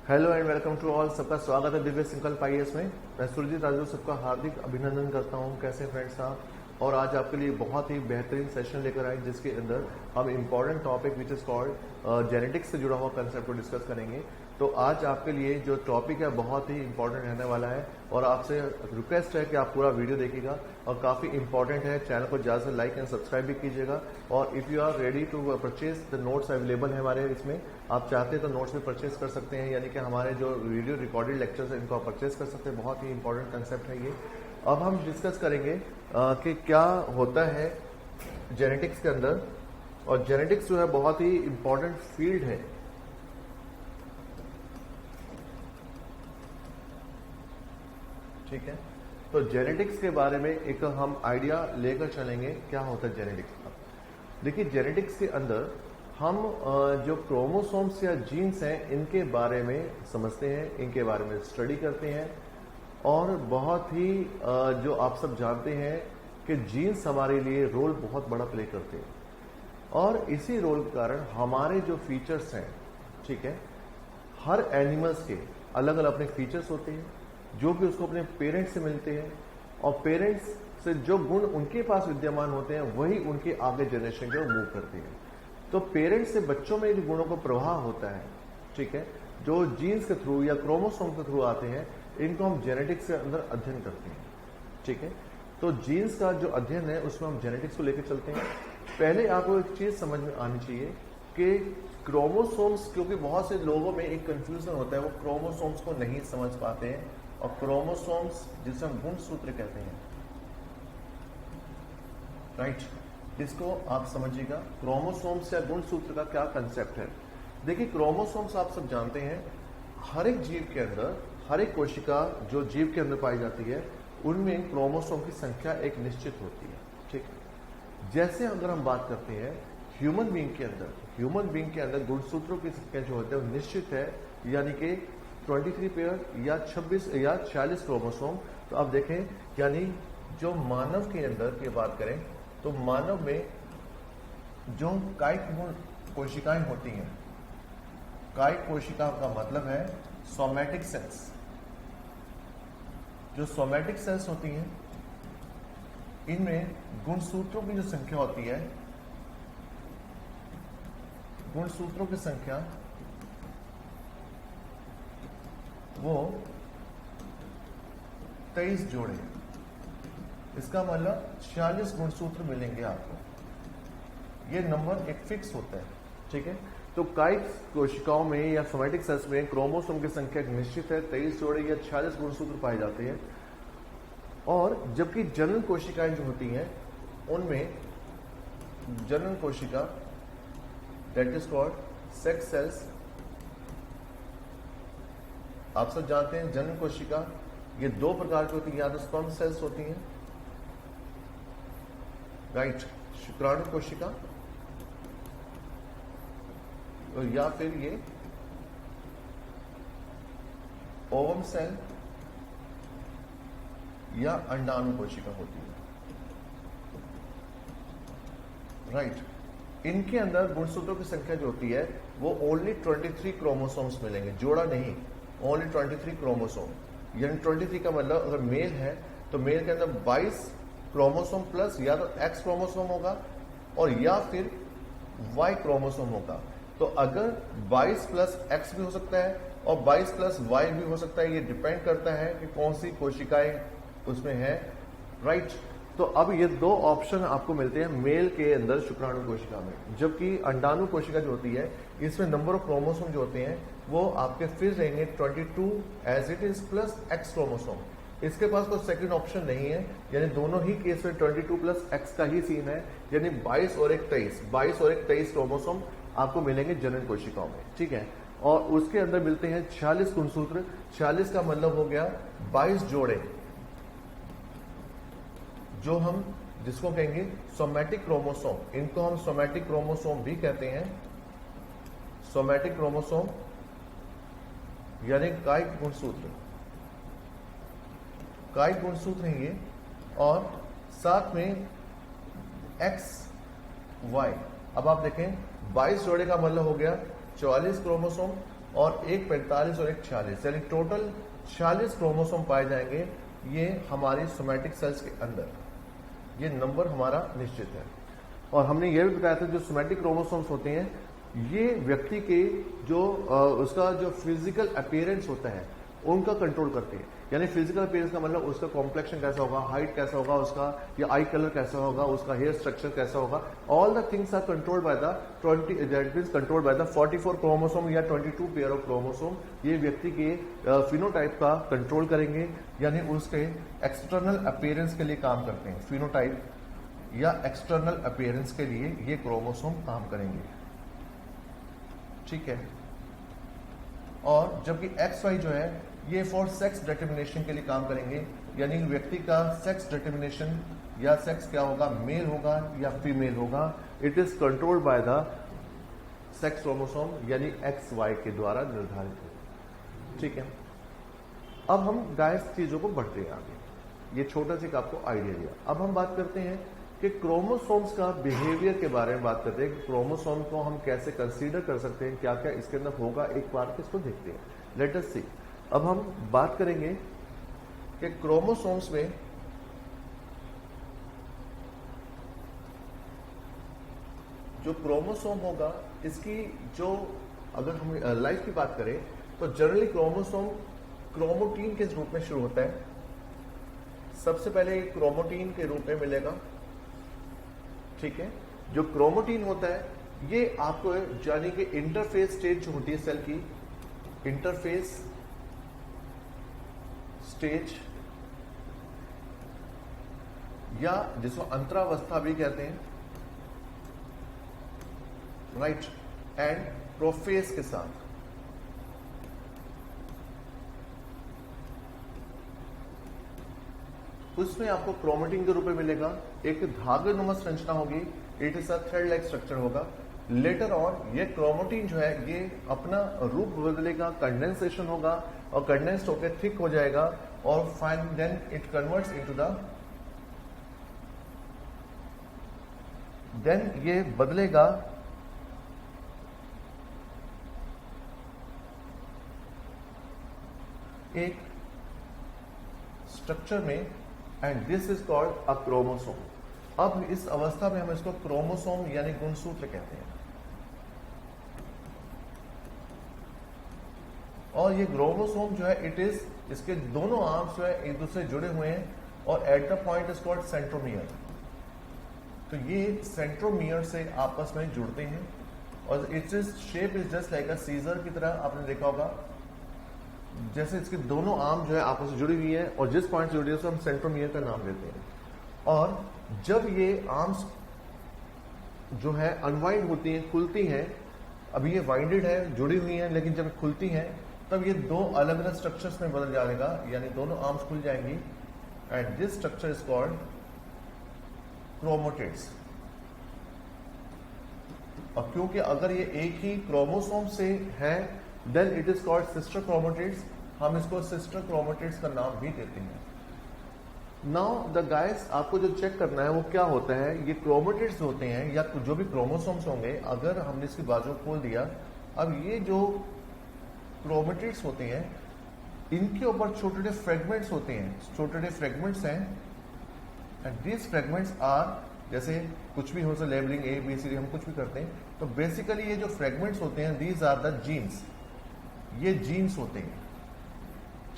Hello and welcome to all. सबका स्वागत है दिव्य संकल्प आईएएस में। मैं सुरजीत राजू सबका हार्दिक अभिनंदन करता हूं। कैसे फ्रेंड्स आप? और आज आपके लिए बहुत ही बेहतरीन सेशन लेकर आए जिसके अंदर हम important topic which is called genetics से जुड़ा हुआ कंसेप्ट को डिस्कस करेंगे। तो आज आपके लिए जो टॉपिक है बहुत ही इंपॉर्टेंट रहने वाला है और आपसे रिक्वेस्ट है कि आप पूरा वीडियो देखिएगा और काफ़ी इंपॉर्टेंट है। चैनल को ज़्यादा से लाइक एंड सब्सक्राइब भी कीजिएगा। और if you are ready to purchase the notes available है हमारे इसमें, आप चाहते हैं तो नोट्स भी परचेज कर सकते हैं, यानी कि हमारे जो वीडियो रिकॉर्डेड लेक्चर्स हैं इनको आप परचेज कर सकते हैं। बहुत ही इंपॉर्टेंट कंसेप्ट है ये। अब हम डिस्कस करेंगे कि क्या होता है जेनेटिक्स के अंदर। और जेनेटिक्स जो है बहुत ही इंपॉर्टेंट फील्ड है। ठीक है, तो जेनेटिक्स के बारे में एक हम आइडिया लेकर चलेंगे क्या होता है जेनेटिक्स का। देखिए, जेनेटिक्स के अंदर हम जो क्रोमोसोम्स या जीन्स हैं इनके बारे में समझते हैं, इनके बारे में स्टडी करते हैं। और बहुत ही जो आप सब जानते हैं कि जीन्स हमारे लिए रोल बहुत बड़ा प्ले करते हैं और इसी रोल के कारण हमारे जो फीचर्स हैं, ठीक है, हर एनिमल्स के अलग अलग अपने फीचर्स होते हैं जो कि उसको अपने पेरेंट्स से मिलते हैं और पेरेंट्स से जो गुण उनके पास विद्यमान होते हैं वही उनके आगे जनरेशन को मूव करते हैं। तो पेरेंट्स से बच्चों में जो गुणों का प्रवाह होता है, ठीक है, जो जीन्स के थ्रू या क्रोमोसोम के थ्रू आते हैं, इनको हम जेनेटिक्स के अंदर अध्ययन करते हैं। ठीक है, तो जीन्स का जो अध्ययन है उसमें हम जेनेटिक्स को लेकर चलते हैं। पहले आपको एक चीज समझ में आनी चाहिए कि क्रोमोसोम्स, क्योंकि बहुत से लोगों में एक कंफ्यूजन होता है, वो क्रोमोसोम्स को नहीं समझ पाते हैं। और क्रोमोसोम्स जिसे हम गुणसूत्र कहते हैं, राइट, इसको आप समझिएगा। क्रोमोसोम्स या गुणसूत्र का क्या कंसेप्ट है। देखिए, क्रोमोसोम्स आप सब जानते हैं, हर एक जीव के अंदर, हर एक कोशिका जो जीव के अंदर पाई जाती है उनमें क्रोमोसोम की संख्या एक निश्चित होती है। ठीक है, जैसे अगर हम बात करते हैं ह्यूमन बीइंग के अंदर गुणसूत्रों की संख्या जो होती है वो निश्चित है, यानी कि 23 पेयर या 26 या 46 क्रोमोसोम। तो आप देखें, यानी जो मानव के अंदर की बात करें तो मानव में जो कायिक कोशिकाएं होती हैं, कायिक कोशिका का मतलब है सोमैटिक सेल्स। जो सोमैटिक सेल्स होती हैं इनमें गुणसूत्रों की जो संख्या होती है, गुणसूत्रों की संख्या वो 23 जोड़े, इसका मतलब 46 गुणसूत्र मिलेंगे आपको। ये नंबर एक फिक्स होता है। ठीक है, तो कायिक कोशिकाओं में या सोमैटिक सेल्स में क्रोमोसोम की संख्या निश्चित है, 23 जोड़े या 46 गुणसूत्र पाए जाते हैं। और जबकि जनन कोशिकाएं जो होती हैं उनमें जनन कोशिका, that is called sex cells, आप सब जानते हैं जनन कोशिका ये दो प्रकार की होती है, या तो स्पर्म सेल्स होती हैं, राइट, शुक्राणु कोशिका, और या फिर ये ओवम सेल या अंडाणु कोशिका होती है, राइट। इनके अंदर गुणसूत्रों की संख्या जो होती है वो ओनली 23 क्रोमोसोम्स मिलेंगे, जोड़ा नहीं, ओनली 23 क्रोमोसोम। यानी 23 का मतलब अगर मेल है तो मेल के अंदर 22 क्रोमोसोम प्लस या तो एक्स क्रोमोसोम होगा और या फिर वाई क्रोमोसोम होगा। तो अगर 22 प्लस एक्स भी हो सकता है और 22 प्लस वाई भी हो सकता है, ये डिपेंड करता है कि कौन सी कोशिकाएं उसमें है, राइट। तो अब ये दो ऑप्शन आपको मिलते हैं मेल के अंदर शुक्राणु कोशिका में। जबकि अंडाणु कोशिका जो होती है इसमें नंबर ऑफ क्रोमोसोम जो होते हैं वो आपके फिर रहेंगे 22 as it is plus X chromosome. इसके पास कोई सेकंड ऑप्शन नहीं है, यानी दोनों ही केस में 22 प्लस एक्स का ही सीन है, यानी 22 और एक 23 क्रोमोसोम आपको मिलेंगे जनन कोशिकाओं में। ठीक है, और उसके अंदर मिलते हैं 46 गुणसूत्र। 46 का मतलब हो गया 22 जोड़े, जो हम जिसको कहेंगे सोमैटिक क्रोमोसोम। इनको हम सोमैटिक क्रोमोसोम भी कहते हैं। सोमैटिक क्रोमोसोम यानी कायिक गुणसूत्र, कायिक गुणसूत्र हैं ये। और साथ में एक्स वाई। अब आप देखें 22 जोड़े का मतलब हो गया 44 क्रोमोसोम और एक 45 और एक 46, यानी टोटल 46 क्रोमोसोम पाए जाएंगे ये हमारी सोमैटिक सेल्स के अंदर। ये नंबर हमारा निश्चित है। और हमने ये भी बताया था जो सोमैटिक क्रोमोसोम्स होते हैं ये व्यक्ति के जो उसका जो फिजिकल अपीयरेंस होता है उनका कंट्रोल करते हैं। यानी फिजिकल अपीयरेंस का मतलब उसका कॉम्प्लेक्शन कैसा होगा, हाइट कैसा होगा उसका, या आई कलर कैसा होगा उसका, हेयर स्ट्रक्चर कैसा होगा, all the things are controlled by the 44 chromosome या 22 पेयर ऑफ क्रोमोसोम। ये व्यक्ति के फिनोटाइप का कंट्रोल करेंगे, यानी उसके एक्सटर्नल अपीयरेंस के लिए काम करते हैं। फिनोटाइप या एक्सटर्नल अपीयरेंस के लिए ये क्रोमोसोम काम करेंगे, ठीक है। और जबकि XY जो है ये फॉर सेक्स डिटर्मिनेशन के लिए काम करेंगे, यानी व्यक्ति का सेक्स डिटर्मिनेशन या सेक्स क्या होगा, मेल होगा या फीमेल होगा, it is controlled by the sex chromosome यानी XY के द्वारा निर्धारित है, ठीक है। अब हम गाइस चीजों को बढ़ते हैं आगे, ये छोटा सा आपको आइडिया दिया। अब हम बात करते हैं कि क्रोमोसोम्स का बिहेवियर के बारे में बात करते हैं कि क्रोमोसोम को हम कैसे कंसीडर कर सकते हैं, क्या क्या इसके अंदर होगा, एक बार इसको देखते हैं। लेट अस सी। अब हम बात करेंगे कि क्रोमोसोम्स में जो क्रोमोसोम होगा इसकी जो अगर हम लाइफ की बात करें तो जनरली क्रोमोसोम क्रोमोटीन के रूप में शुरू होता है। सबसे पहले क्रोमोटीन के रूप में मिलेगा, ठीक है। जो क्रोमोटीन होता है ये आपको यानी कि इंटरफेस स्टेज जो होती है सेल की, इंटरफेस स्टेज या जिसको अंतरावस्था भी कहते हैं, राइट, एंड प्रोफेस के साथ उसमें आपको क्रोमेटिन के रूप में मिलेगा। एक धागेनुमा संरचना होगी, it is a thread like structure होगा। लेटर ऑन ये क्रोमेटिन जो है ये अपना रूप बदलेगा, कंडेंसेशन होगा और कंडेंस्ड होकर थिक हो जाएगा और fine then it converts into then ये बदलेगा एक स्ट्रक्चर में and this is called a chromosome. अब इस अवस्था में हम इसको क्रोमोसोम यानी गुणसूत्र कहते हैं। और ये क्रोमोसोम जो है इट इज, इसके दोनों आर्म्स जो है एक दूसरे से जुड़े हुए हैं और at the point is called centromere. तो ये सेंट्रोमियर से आपस में जुड़ते हैं और it's is shape is just like a seizure की तरह आपने देखा होगा, जैसे इसके दोनों आर्म जो है आपस में जुड़ी हुई है और जिस पॉइंट से जुड़ी है उसे हम सेंट्रोमियर का नाम देते हैं। और जब ये आर्म्स जो है अनवाइंड होती हैं, खुलती हैं, अभी ये वाइंडेड है, जुड़ी हुई हैं, लेकिन जब खुलती हैं तब ये दो अलग अलग स्ट्रक्चर्स में बदल जाएगा, यानी दोनों आर्म्स खुल जाएंगी and this structure is called chromatids. और क्योंकि अगर ये एक ही क्रोमोसोम से है then it is called sister chromatids, हम इसको सिस्टर क्रोमोटिड्स का नाम भी देते हैं। नाउ द गाइस, आपको जो चेक करना है वो क्या होता है, ये क्रोमोटिड्स होते हैं या जो भी क्रोमोसोम्स होंगे, अगर हमने इसकी बाजू खोल दिया, अब ये जो क्रोमोटिड्स होते हैं इनके ऊपर छोटे छोटे फ्रेगमेंट्स होते हैं, छोटे छोटे फ्रेगमेंट्स हैं एंड दीज फ्रेगमेंट्स आर, जैसे कुछ भी हो सकता, लेबलिंग ABCD हम कुछ भी करते हैं, तो बेसिकली ये जो फ्रेगमेंट्स होते हैं दीज आर द जीन्स, ये जीन्स होते हैं,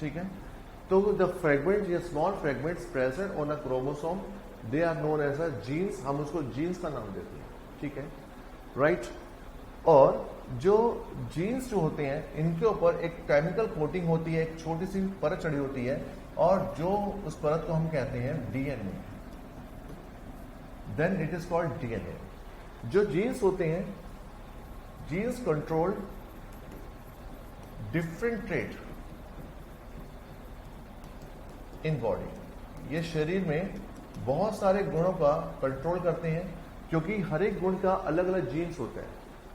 ठीक है। तो द फ्रेगमेंट, ये small fragments present on a chromosome they are known as a genes, हम उसको जीन्स का नाम देते हैं, ठीक है, राइट। और जो जीन्स जो होते हैं इनके ऊपर एक केमिकल कोटिंग होती है, एक छोटी सी परत चढ़ी होती है और जो उस परत को हम कहते हैं DNA, then it is called DNA। जो जीन्स होते हैं, genes control different trait in body, ये शरीर में बहुत सारे गुणों का कंट्रोल करते हैं क्योंकि हर एक गुण का अलग अलग जीन्स होता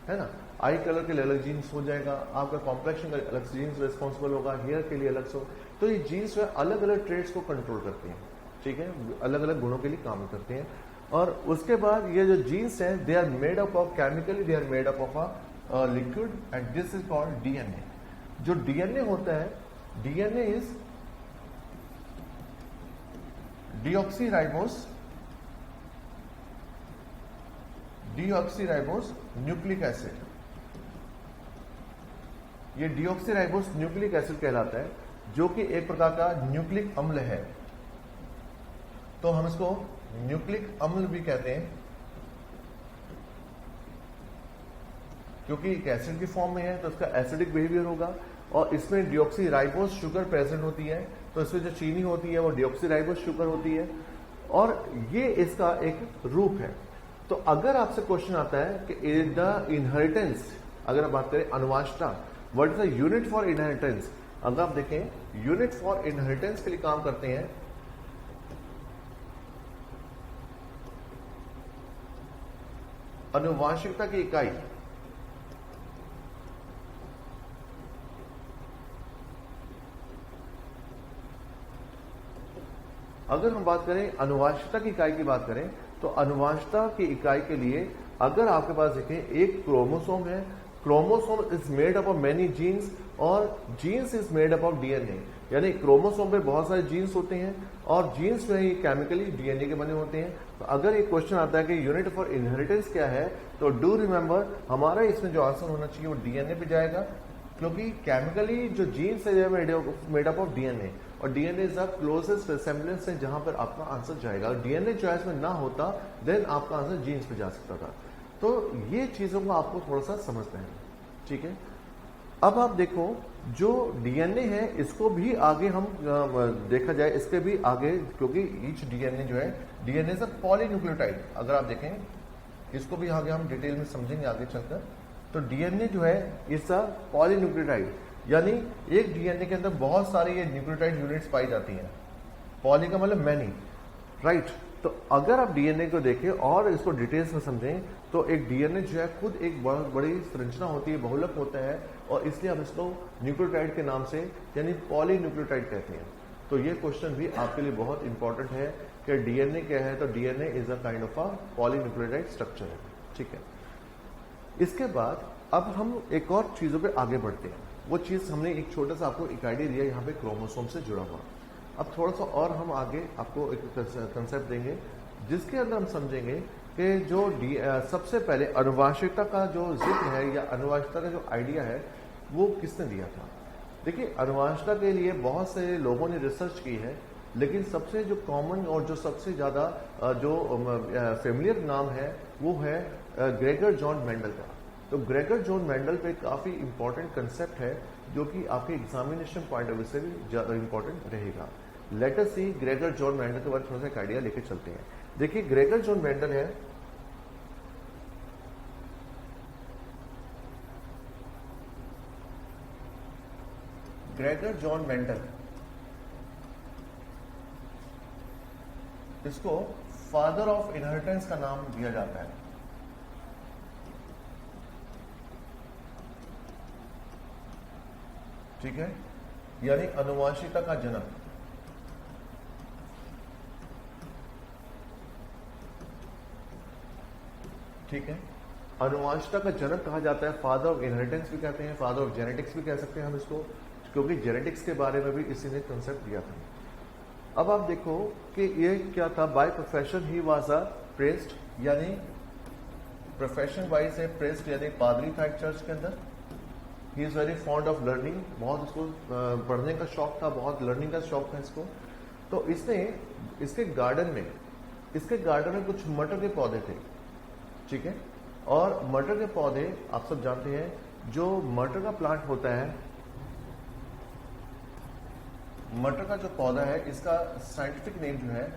है ना। आई कलर के लिए अलग जीन्स हो जाएगा, आपका कॉम्प्लेक्शन का अलग जीन्स रिस्पॉन्सिबल होगा, हेयर के लिए अलग से। तो ये जीन्स जो है अलग अलग ट्रेट्स को कंट्रोल करते हैं, ठीक है, अलग अलग गुणों के लिए काम करते हैं। और उसके बाद ये जो जीन्स हैं they are made up of chemically, they are made up of a liquid and this is called DNA। जो डीएनए होता है, DNA is deoxyribose nucleic acid. ये डीऑक्सीराइबोस न्यूक्लिक एसिड कहलाता है, जो कि एक प्रकार का न्यूक्लिक अम्ल है। तो हम इसको न्यूक्लिक अम्ल भी कहते हैं, क्योंकि एक एसिड की फॉर्म में है तो इसका एसिडिक बिहेवियर होगा। और इसमें डीऑक्सीराइबोस शुगर प्रेजेंट होती है, तो इसमें जो चीनी होती है वो डीऑक्सीराइबोस शुगर होती है, और ये इसका एक रूप है। तो अगर आपसे क्वेश्चन आता है कि द इनहेरिटेंस, अगर आप बात करें अनुवांशिकता, what is the unit for inheritance, अगर आप देखें यूनिट फॉर इनहेरिटेंस के लिए काम करते हैं अनुवांशिकता की इकाई। अगर हम बात करें अनुवांशिकता की इकाई की बात करें, तो अनुवांशिकता की इकाई के लिए अगर आपके पास देखें एक क्रोमोसोम है, chromosome is made up of many genes और genes is made up of DNA. यानी क्रोमोसोम पे बहुत सारे जीन्स होते हैं और जीन्स में ही केमिकली डीएनए के बने होते हैं। तो अगर एक क्वेश्चन आता है कि यूनिट फॉर इनहेरिटेंस क्या है, तो डू रिमेंबर हमारा इसमें जो आंसर होना चाहिए वो डीएनए पे जाएगा, क्योंकि केमिकली जो जीन्स है मेड अप ऑफ डीएनए, और DNA is the closest resemblance है जहां पर आपका आंसर जाएगा। डीएनए चॉइस में ना होता देन आपका आंसर जीन्स पे जा सकता था। तो ये चीजों को आपको थोड़ा सा समझना है, ठीक है। अब आप देखो जो डीएनए है इसको भी आगे हम देखा जाए, इसके भी आगे, क्योंकि ईच डीएनए जो है, डीएनए इज अ पॉलीन्यूक्लियोटाइड। अगर आप देखें इसको भी आगे हम डिटेल में समझेंगे आगे चलकर। तो डीएनए जो है इज अ पॉलीन्यूक्लियोटाइड, यानी एक डीएनए के अंदर बहुत सारी ये न्यूक्लियोटाइड यूनिट्स पाई जाती हैं। पॉली का मतलब मैनी, राइट। तो अगर आप डीएनए को देखें और इसको डिटेल्स में समझें, तो एक डीएनए जो है खुद एक बहुत बड़ी संरचना होती है, बहुलक होता है, और इसलिए हम इसको न्यूक्लियोटाइड के नाम से यानी पॉलीन्यूक्लियोटाइड कहते हैं। तो ये क्वेश्चन भी आपके लिए बहुत इंपॉर्टेंट है कि डीएनए क्या है। तो DNA is a kind of a polynucleotide structure है, ठीक है। इसके बाद अब हम एक और चीजों पे आगे बढ़ते हैं। वो चीज हमने एक छोटा सा आपको एक आइडिया दिया यहाँ पे क्रोमोसोम से जुड़ा हुआ। अब थोड़ा सा और हम आगे आपको एक कंसेप्ट देंगे जिसके अंदर हम समझेंगे कि जो सबसे पहले अनुवांशिकता का जो जिक्र है या अनुवांशिकता का जो आइडिया है वो किसने दिया था। देखिए अनुवांशिकता के लिए बहुत से लोगों ने रिसर्च की है, लेकिन सबसे जो कॉमन और जो सबसे ज्यादा जो फेमिलियर नाम है वो है ग्रेगर जॉन मेंडल का। तो ग्रेगर जॉन मेंडल पे काफी इंपॉर्टेंट कंसेप्ट है जो कि आपके एग्जामिनेशन पॉइंट ऑफ व्यू से भी इंपॉर्टेंट रहेगा। लेट अस सी ग्रेगर जॉन मेंडल के बारे में थोड़ा सा एक आइडिया लेके चलते हैं। देखिए ग्रेगर जॉन मेंडल है ग्रेगर जॉन मेंडल, इसको फादर ऑफ इनहेरिटेंस का नाम दिया जाता है। ठीक है, यानी अनुवांशिकता का जनक। ठीक है, अनुवांशिकता का जनक कहा जाता है, फादर ऑफ इनहेरिटेंस भी कहते हैं, फादर ऑफ जेनेटिक्स भी कह सकते हैं हम इसको, क्योंकि जेनेटिक्स के बारे में भी इसी ने कंसेप्ट दिया था। अब आप देखो कि ये क्या था, by profession he was a priest, यानी प्रोफेशन वाइज है प्रेस्ट, यानी पादरी था एक चर्च के अंदर। He is very fond of learning, बहुत इसको पढ़ने का शौक था, बहुत लर्निंग का शौक था इसको। तो इसने इसके गार्डन में कुछ मटर के पौधे थे, ठीक है। और मटर के पौधे आप सब जानते हैं, जो मटर का प्लांट होता है, मटर का जो पौधा है, इसका साइंटिफिक नेम जो है,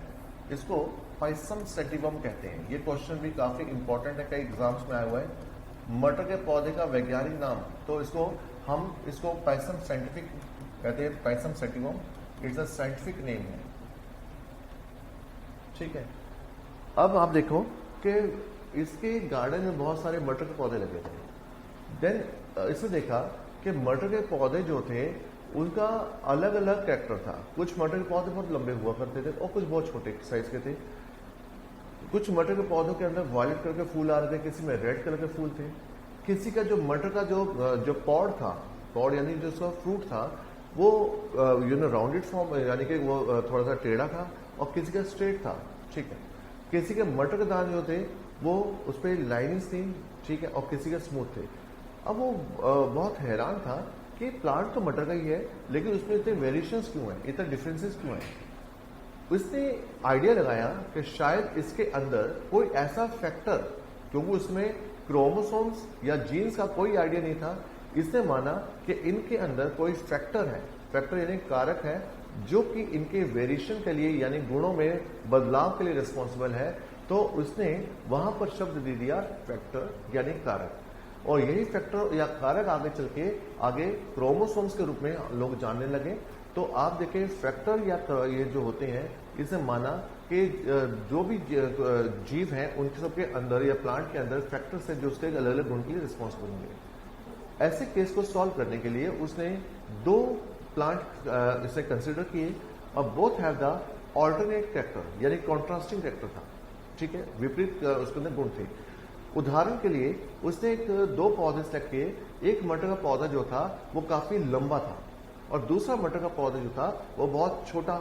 इसको पाइसम सेटिवम कहते हैं। ये क्वेश्चन भी काफी इंपॉर्टेंट है, कई एग्जाम्स में आया हुआ है। मटर के पौधे का वैज्ञानिक नाम, तो इसको पाइसम साइंटिफिक कहते हैं, Pisum sativum, it's a scientific name है, ठीक है। अब आप देखो कि इसके गार्डन में बहुत सारे मटर के पौधे लगे थे। देन इसने देखा कि मटर के पौधे जो थे उनका अलग अलग कैरेक्टर था। कुछ मटर के पौधे बहुत लंबे हुआ करते थे और कुछ बहुत छोटे साइज के थे। कुछ मटर के पौधों के अंदर वायलेट कलर के फूल आ रहे थे, किसी में रेड कलर के फूल थे, किसी का जो मटर का जो पॉड था पॉड यानी जो उसका फ्रूट था वो राउंडेड फॉर्म यानी कि वो थोड़ा सा टेढ़ा था और किसी का स्ट्रेट था, ठीक है। किसी के मटर के दाने जो थे वो उस पर लाइनिंग्स थी, ठीक है, और किसी के स्मूथ थे। अब वो बहुत हैरान था कि प्लांट तो मटर का ही है लेकिन उसमें इतने वेरिएशंस क्यों हैं, इतने डिफरेंसेस क्यों हैं। उसने आइडिया लगाया कि शायद इसके अंदर कोई ऐसा फैक्टर, क्योंकि उसमें क्रोमोसोम्स या जीन्स का कोई आइडिया नहीं था, इसने माना कि इनके अंदर कोई फैक्टर है, फैक्टर यानी कारक है जो कि इनके वेरिएशन के लिए यानी गुणों में बदलाव के लिए रिस्पॉन्सिबल है। तो उसने वहां पर शब्द दे दिया फैक्टर यानी कारक, और यही फैक्टर या कारक आगे चल के आगे क्रोमोसोम्स के रूप में लोग जानने लगे। तो आप देखें फैक्टर या ये जो होते हैं, इसने माना कि जो भी जीव हैं उनके सबके अंदर या प्लांट के अंदर फैक्टर से जो उसके अलग अलग गुण के लिए रिस्पॉन्सिबल होंगे। ऐसे केस को सॉल्व करने के लिए उसने दो प्लांट इसे कंसिडर किए और both have the alternate character यानी कॉन्ट्रास्टिंग कैरेक्टर था, ठीक है, विपरीत उसके अंदर गुण थे। उदाहरण के लिए उसने दो पौधे सेलेक्ट किए, एक मटर का पौधा जो था वो काफी लंबा था और दूसरा मटर का पौधा जो था वो बहुत छोटा